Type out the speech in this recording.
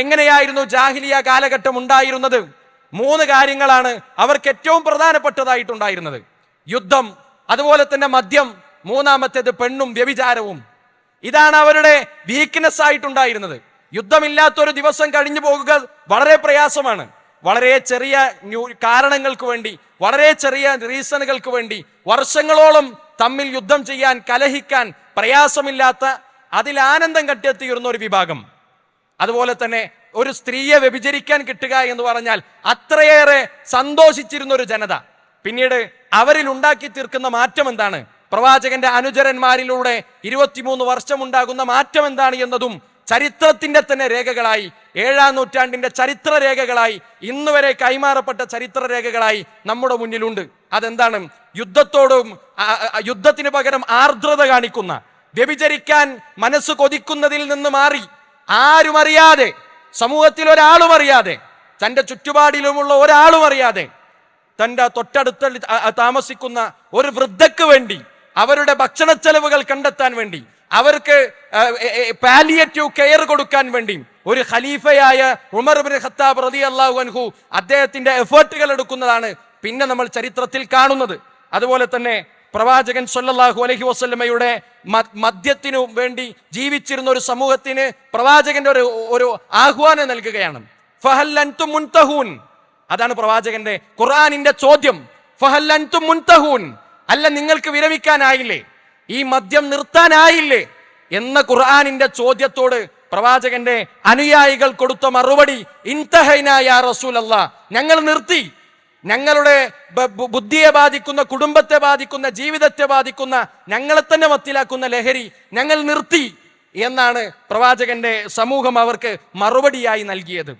എങ്ങനെയായിരുന്നു ജാഹിലിയ കാലഘട്ടം ഉണ്ടായിരുന്നത്? 3 കാര്യങ്ങളാണ് അവർക്ക് ഏറ്റവും പ്രധാനപ്പെട്ടതായിട്ടുണ്ടായിരുന്നത്: യുദ്ധം, അതുപോലെ തന്നെ മദ്യം, മൂന്നാമത്തേത് പെണ്ണും വ്യഭിചാരവും. ഇതാണ് അവരുടെ വീക്ക്നെസ് ആയിട്ടുണ്ടായിരുന്നത്. യുദ്ധമില്ലാത്തൊരു ദിവസം കഴിഞ്ഞു പോകുക വളരെ പ്രയാസമാണ്. വളരെ ചെറിയ കാരണങ്ങൾക്ക് വേണ്ടി, വളരെ ചെറിയ റീസണുകൾക്ക് വേണ്ടി വർഷങ്ങളോളം തമ്മിൽ യുദ്ധം ചെയ്യാൻ, കലഹിക്കാൻ പ്രയാസമില്ലാത്ത, അതിൽ ആനന്ദം കണ്ടെത്തിയിരുന്ന ഒരു വിഭാഗം. അതുപോലെ തന്നെ ഒരു സ്ത്രീയെ വ്യഭിചരിക്കാൻ കിട്ടുക എന്ന് പറഞ്ഞാൽ അത്രയേറെ സന്തോഷിച്ചിരുന്ന ഒരു ജനത. പിന്നീട് അവരിൽ ഉണ്ടാക്കി തീർക്കുന്ന മാറ്റം എന്താണ്? പ്രവാചകന്റെ അനുചരന്മാരിലൂടെ 23 വർഷമുണ്ടാകുന്ന മാറ്റം എന്താണ് എന്നതും ചരിത്രത്തിന്റെ തന്നെ രേഖകളായി, 7-ാം നൂറ്റാണ്ടിന്റെ ചരിത്ര രേഖകളായി, ഇന്നുവരെ കൈമാറപ്പെട്ട ചരിത്ര രേഖകളായി നമ്മുടെ മുന്നിലുണ്ട്. അതെന്താണ്? യുദ്ധത്തിന് പകരം ആർദ്രത കാണിക്കുന്ന, വ്യഭിചരിക്കാൻ മനസ്സ് കൊതിക്കുന്നതിൽ നിന്ന് മാറി, ആരും അറിയാതെ, സമൂഹത്തിൽ ഒരാളും അറിയാതെ, തന്റെ ചുറ്റുപാടിലുമുള്ള ഒരാളും അറിയാതെ, തന്റെ തൊട്ടടുത്ത് താമസിക്കുന്ന ഒരു വൃദ്ധക്ക് വേണ്ടി, അവരുടെ ഭക്ഷണ ചെലവുകൾ കണ്ടെത്താൻ വേണ്ടി, അവർക്ക് പാലിയേറ്റീവ് കെയർ കൊടുക്കാൻ വേണ്ടി ഒരു ഖലീഫയായ ഉമർ ഇബ്നു ഖത്താബ് റളിയല്ലാഹു അൻഹു അദ്ദേഹത്തിന്റെ എഫേർട്ടുകൾ എടുക്കുന്നതാണ് പിന്നെ നമ്മൾ ചരിത്രത്തിൽ കാണുന്നത്. അതുപോലെ തന്നെ പ്രവാചകൻ സ്വല്ലല്ലാഹു അലൈഹി വസല്ലമയുടെ മദ്യത്തിനു വേണ്ടി ജീവിച്ചിരുന്ന ഒരു സമൂഹത്തിന് പ്രവാചകന്റെ ഒരു ആഹ്വാനം നൽകുകയാണ്. ഫഹൽ അൻതും മുൻതഹൂൻ. അതാണ് പ്രവാചകന്റെ ഖുർആനിന്റെ ചോദ്യം. ഫഹൽ അൻതും മുൻതഹൂൻ. അല്ല, നിങ്ങൾക്ക് വിരമിക്കാനായില്ലേ? ഈ മദ്യം നിർത്താനായില്ലേ എന്ന ഖുർആനിന്റെ ചോദ്യത്തോട് പ്രവാചകന്റെ അനുയായികൾ കൊടുത്ത മറുപടി ഇൻതഹൈനാ യാ റസൂലല്ലാഹ്, ഞങ്ങൾ നിർത്തി. ഞങ്ങളുടെ ബുദ്ധിയെ ബാധിക്കുന്ന, കുടുംബത്തെ ബാധിക്കുന്ന, ജീവിതത്തെ ബാധിക്കുന്ന, ഞങ്ങളെ തന്നെ മത്തിലാക്കുന്ന ലഹരി ഞങ്ങൾ നിർത്തി എന്നാണ് പ്രവാചകന്റെ സമൂഹം അവർക്ക് മറുപടിയായി നൽകിയത്.